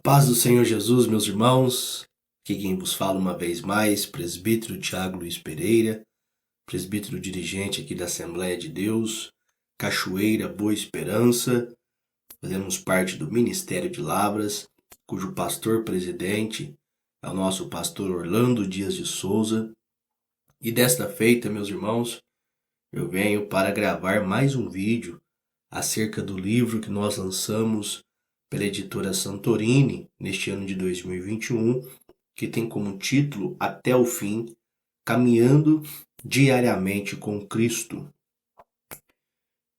Paz do Senhor Jesus, meus irmãos. Aqui quem vos fala uma vez mais, presbítero Tiago Luiz Pereira, presbítero dirigente aqui da Assembleia de Deus, Cachoeira Boa Esperança. Fazemos parte do Ministério de Lavras, cujo pastor-presidente é o nosso pastor Orlando Dias de Souza. E desta feita, meus irmãos, eu venho para gravar mais um vídeo acerca do livro que nós lançamos pela editora Santorini neste ano de 2021, que tem como título Até o Fim, Caminhando Diariamente com Cristo.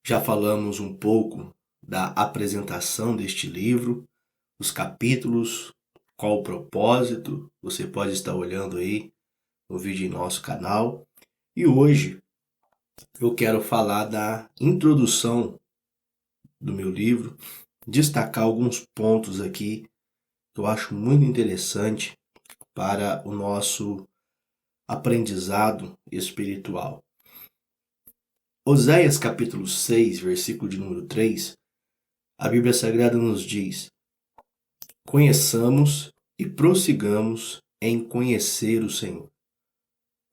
Já falamos um pouco da apresentação deste livro, os capítulos, qual o propósito, você pode estar olhando aí no vídeo em nosso canal. E hoje eu quero falar da introdução do meu livro, destacar alguns pontos aqui que eu acho muito interessante para o nosso aprendizado espiritual. Oséias capítulo 6, versículo de número 3, a Bíblia Sagrada nos diz: conheçamos e prossigamos em conhecer o Senhor.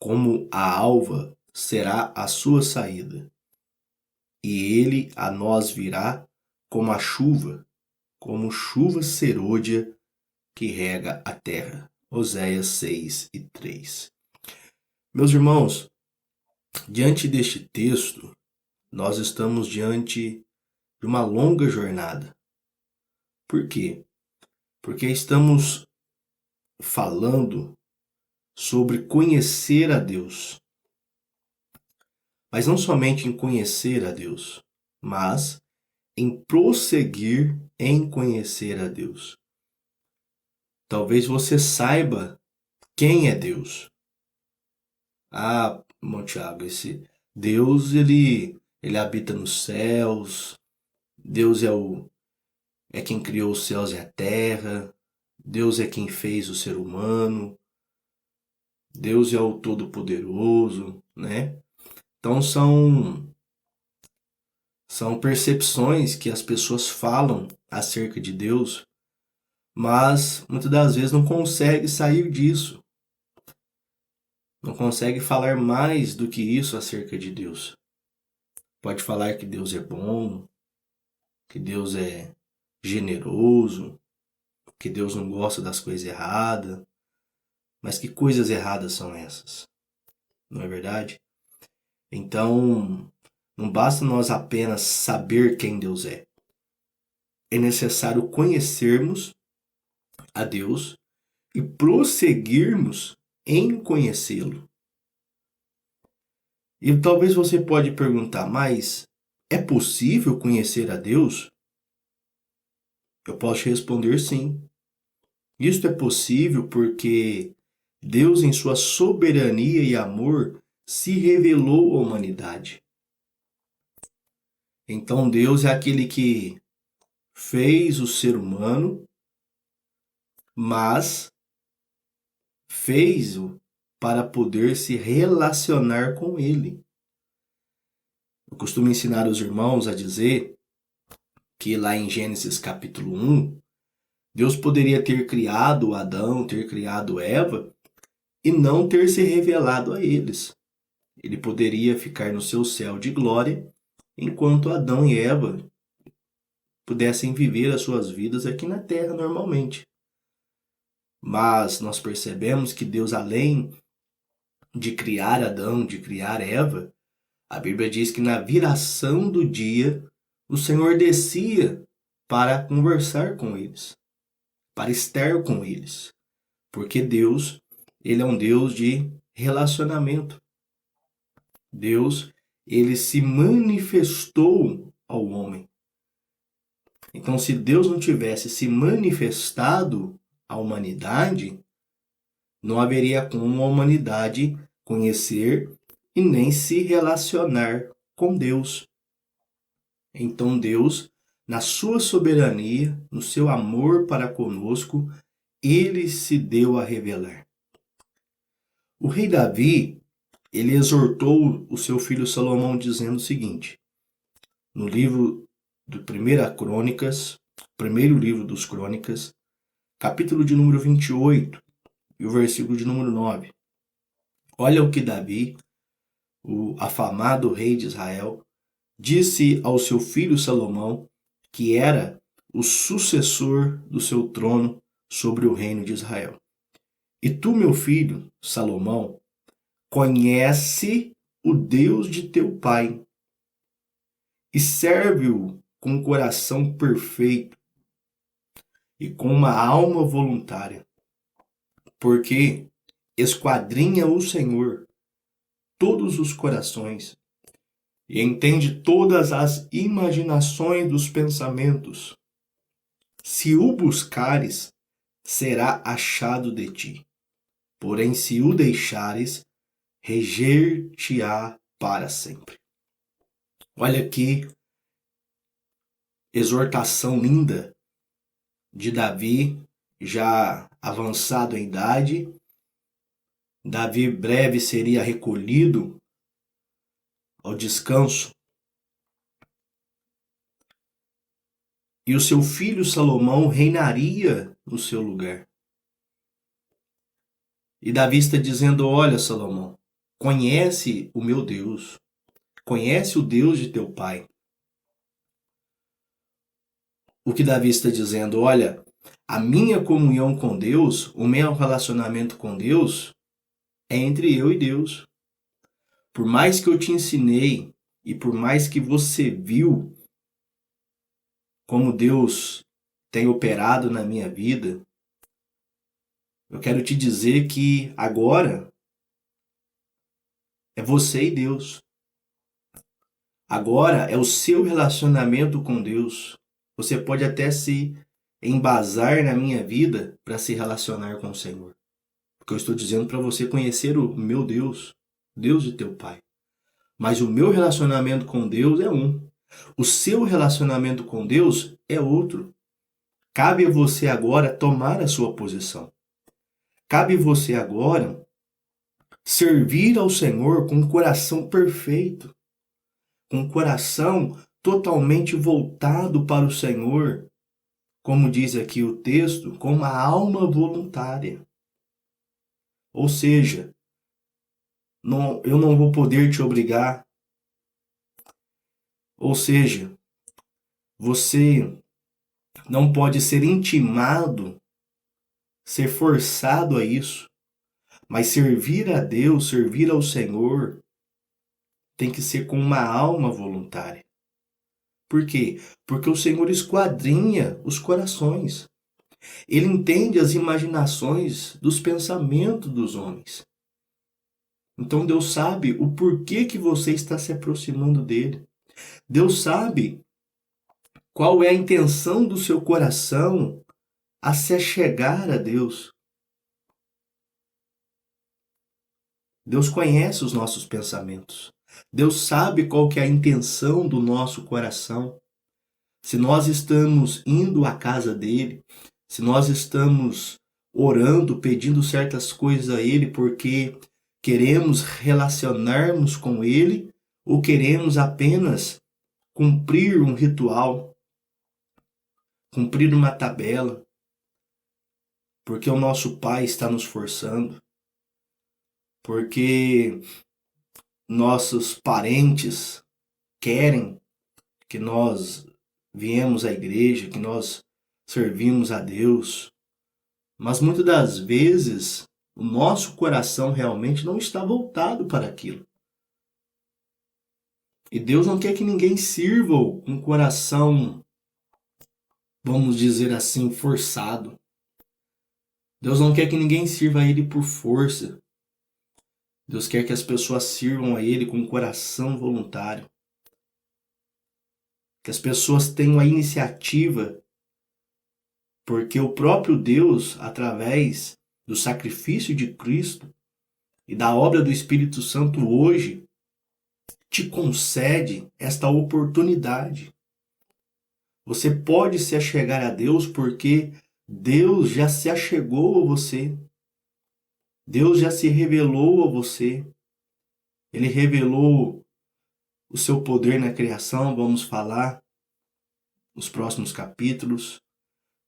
Como a alva será a sua saída, e ele a nós virá como chuva serôdia que rega a terra. Oséias 6 e 3. Meus irmãos, diante deste texto, nós estamos diante de uma longa jornada. Por quê? Porque estamos falando sobre conhecer a Deus. Mas não somente em conhecer a Deus, mas em prosseguir em conhecer a Deus. Talvez você saiba quem é Deus. Irmão Tiago, esse Deus, ele habita nos céus. Deus é quem criou os céus e a terra. Deus é quem fez o ser humano. Deus é o Todo-Poderoso, né? Então são percepções que as pessoas falam acerca de Deus, mas muitas das vezes não consegue sair disso. Não consegue falar mais do que isso acerca de Deus. Pode falar que Deus é bom, que Deus é generoso, que Deus não gosta das coisas erradas. Mas que coisas erradas são essas? Não é verdade? Então, não basta nós apenas saber quem Deus é. É necessário conhecermos a Deus e prosseguirmos em conhecê-lo. E talvez você pode perguntar, mas é possível conhecer a Deus? Eu posso responder sim. Isto é possível porque Deus, em sua soberania e amor, se revelou à humanidade. Então Deus é aquele que fez o ser humano, mas fez-o para poder se relacionar com ele. Eu costumo ensinar os irmãos a dizer que lá em Gênesis capítulo 1, Deus poderia ter criado Adão, ter criado Eva e não ter se revelado a eles. Ele poderia ficar no seu céu de glória, enquanto Adão e Eva pudessem viver as suas vidas aqui na terra normalmente. Mas nós percebemos que Deus, além de criar Adão, de criar Eva, a Bíblia diz que na viração do dia, o Senhor descia para conversar com eles, para estar com eles. Porque Deus, ele é um Deus de relacionamento. Deus, ele se manifestou ao homem. Então, se Deus não tivesse se manifestado à humanidade, não haveria como a humanidade conhecer e nem se relacionar com Deus. Então Deus, na sua soberania, no seu amor para conosco, ele se deu a revelar. O rei Davi, ele exortou o seu filho Salomão dizendo o seguinte, no livro do primeiro livro dos Crônicas, capítulo de número 28 e o versículo de número 9. Olha o que Davi, o afamado rei de Israel, disse ao seu filho Salomão, que era o sucessor do seu trono sobre o reino de Israel. E tu, meu filho, Salomão, conhece o Deus de teu pai e serve-o com um coração perfeito e com uma alma voluntária, porque esquadrinha o Senhor todos os corações e entende todas as imaginações dos pensamentos. Se o buscares, será achado de ti. Porém, se o deixares, reger-te-á para sempre. Olha que exortação linda de Davi, já avançado em idade. Davi breve seria recolhido ao descanso. E o seu filho Salomão reinaria no seu lugar. E Davi está dizendo: olha, Salomão, conhece o meu Deus, conhece o Deus de teu pai. O que Davi está dizendo: olha, a minha comunhão com Deus, o meu relacionamento com Deus é entre eu e Deus. Por mais que eu te ensinei e por mais que você viu como Deus tem operado na minha vida, eu quero te dizer que agora é você e Deus. Agora é o seu relacionamento com Deus. Você pode até se embasar na minha vida para se relacionar com o Senhor. Porque eu estou dizendo para você conhecer o meu Deus, Deus de teu pai. Mas o meu relacionamento com Deus é um. O seu relacionamento com Deus é outro. Cabe a você agora tomar a sua posição. Cabe a você agora servir ao Senhor com um coração perfeito, com um coração totalmente voltado para o Senhor, como diz aqui o texto, com uma alma voluntária. Ou seja, eu não vou poder te obrigar. Ou seja, você não pode ser intimado, ser forçado a isso. Mas servir a Deus, servir ao Senhor, tem que ser com uma alma voluntária. Por quê? Porque o Senhor esquadrinha os corações. Ele entende as imaginações dos pensamentos dos homens. Então Deus sabe o porquê que você está se aproximando dele. Deus sabe qual é a intenção do seu coração a se achegar a Deus. Deus conhece os nossos pensamentos. Deus sabe qual que é a intenção do nosso coração. Se nós estamos indo à casa dele, se nós estamos orando, pedindo certas coisas a ele porque queremos relacionarmos com ele ou queremos apenas cumprir um ritual, cumprir uma tabela, porque o nosso Pai está nos forçando, porque nossos parentes querem que nós viemos à igreja, que nós servimos a Deus, mas muitas das vezes o nosso coração realmente não está voltado para aquilo. E Deus não quer que ninguém sirva com um coração, vamos dizer assim, forçado. Deus não quer que ninguém sirva a Ele por força. Deus quer que as pessoas sirvam a Ele com um coração voluntário. Que as pessoas tenham a iniciativa, porque o próprio Deus, através do sacrifício de Cristo e da obra do Espírito Santo hoje, te concede esta oportunidade. Você pode se achegar a Deus porque Deus já se achegou a você. Deus já se revelou a você. Ele revelou o seu poder na criação, vamos falar nos próximos capítulos.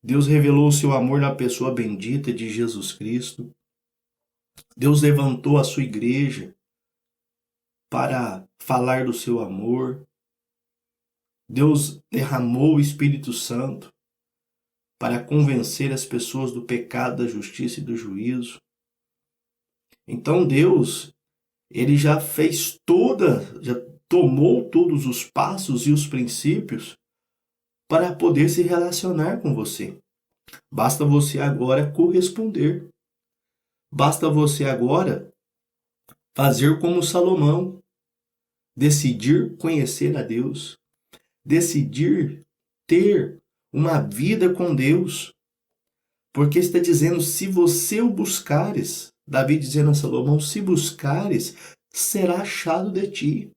Deus revelou o seu amor na pessoa bendita de Jesus Cristo. Deus levantou a sua igreja para falar do seu amor. Deus derramou o Espírito Santo para convencer as pessoas do pecado, da justiça e do juízo. Então Deus, ele já já tomou todos os passos e os princípios para poder se relacionar com você. Basta você agora corresponder. Basta você agora fazer como Salomão, decidir conhecer a Deus, decidir ter uma vida com Deus. Porque está dizendo, se você o buscares, Davi dizendo a Salomão, se buscares, será achado de ti.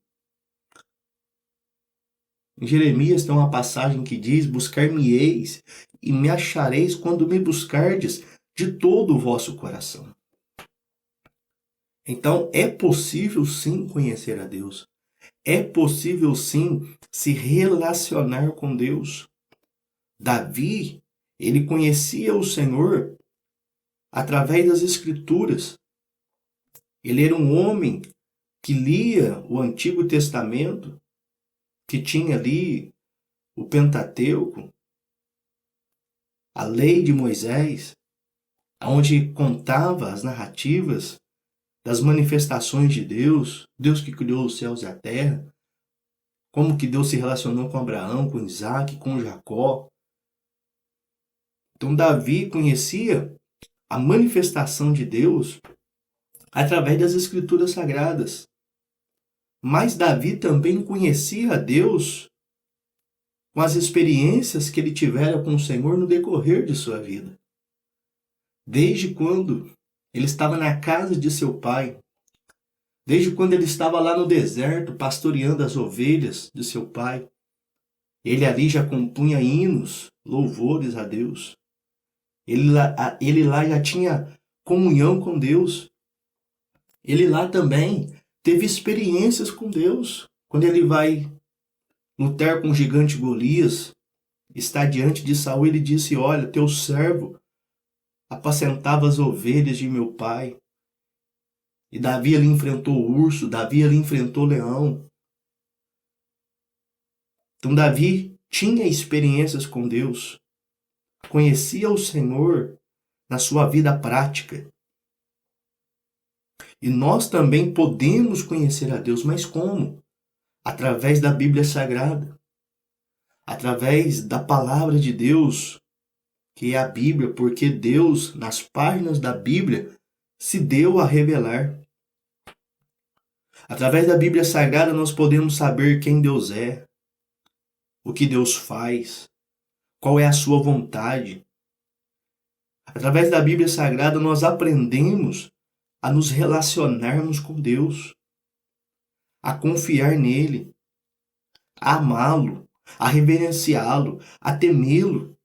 Em Jeremias tem uma passagem que diz, buscar-me-eis e me achareis quando me buscardes de todo o vosso coração. Então, é possível sim conhecer a Deus. É possível sim se relacionar com Deus. Davi, ele conhecia o Senhor através das Escrituras. Ele era um homem que lia o Antigo Testamento, que tinha ali o Pentateuco, a lei de Moisés, onde contava as narrativas das manifestações de Deus, Deus que criou os céus e a terra, como que Deus se relacionou com Abraão, com Isaac, com Jacó. Então Davi conhecia a manifestação de Deus através das Escrituras Sagradas. Mas Davi também conhecia a Deus com as experiências que ele tivera com o Senhor no decorrer de sua vida. Desde quando ele estava na casa de seu pai, desde quando ele estava lá no deserto pastoreando as ovelhas de seu pai, ele ali já compunha hinos, louvores a Deus. Ele lá já tinha comunhão com Deus. Ele lá também teve experiências com Deus. Quando ele vai lutar com o gigante Golias, está diante de Saul, ele disse, olha, teu servo apacentava as ovelhas de meu pai. E Davi ali enfrentou o urso, Davi ali enfrentou o leão. Então Davi tinha experiências com Deus, conhecia o Senhor na sua vida prática. E nós também podemos conhecer a Deus, mas como? Através da Bíblia Sagrada, através da palavra de Deus, que é a Bíblia, porque Deus, nas páginas da Bíblia, se deu a revelar. Através da Bíblia Sagrada nós podemos saber quem Deus é, o que Deus faz, qual é a sua vontade. Através da Bíblia Sagrada nós aprendemos a nos relacionarmos com Deus, a confiar nele, a amá-lo, a reverenciá-lo, a temê-lo.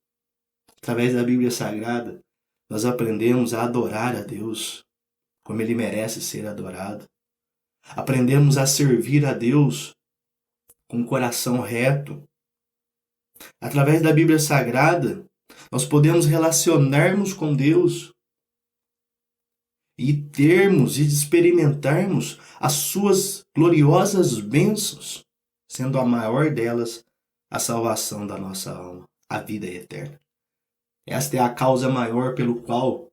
Através da Bíblia Sagrada, nós aprendemos a adorar a Deus como ele merece ser adorado. Aprendemos a servir a Deus com o coração reto. Através da Bíblia Sagrada, nós podemos relacionarmos com Deus e termos e experimentarmos as suas gloriosas bênçãos, sendo a maior delas a salvação da nossa alma, a vida eterna. Esta é a causa maior pelo qual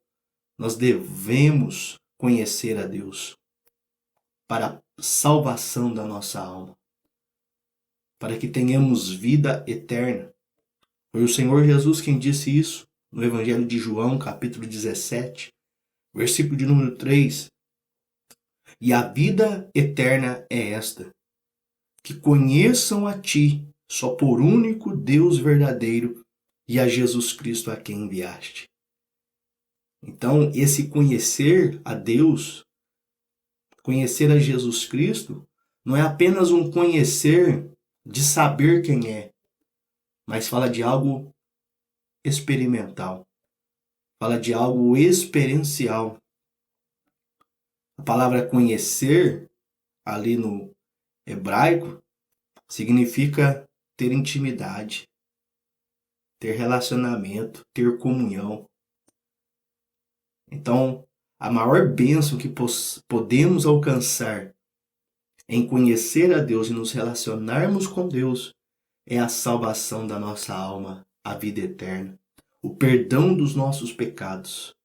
nós devemos conhecer a Deus, para a salvação da nossa alma, para que tenhamos vida eterna. Foi o Senhor Jesus quem disse isso no Evangelho de João, capítulo 17, versículo de número 3. E a vida eterna é esta, que conheçam a ti, só por único Deus verdadeiro, e a Jesus Cristo a quem enviaste. Então, esse conhecer a Deus, conhecer a Jesus Cristo, não é apenas um conhecer de saber quem é, mas fala de algo experimental, fala de algo experiencial. A palavra conhecer, ali no hebraico, significa ter intimidade, ter relacionamento, ter comunhão. Então, a maior bênção que podemos alcançar em conhecer a Deus e nos relacionarmos com Deus é a salvação da nossa alma, a vida eterna, o perdão dos nossos pecados.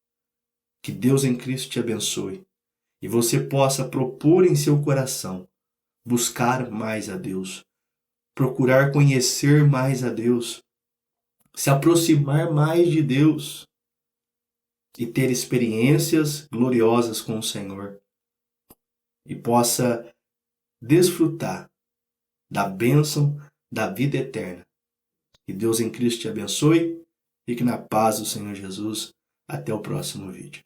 Que Deus em Cristo te abençoe e você possa propor em seu coração buscar mais a Deus, procurar conhecer mais a Deus, se aproximar mais de Deus e ter experiências gloriosas com o Senhor e possa desfrutar da bênção da vida eterna. Que Deus em Cristo te abençoe. Fique na paz do Senhor Jesus. Até o próximo vídeo.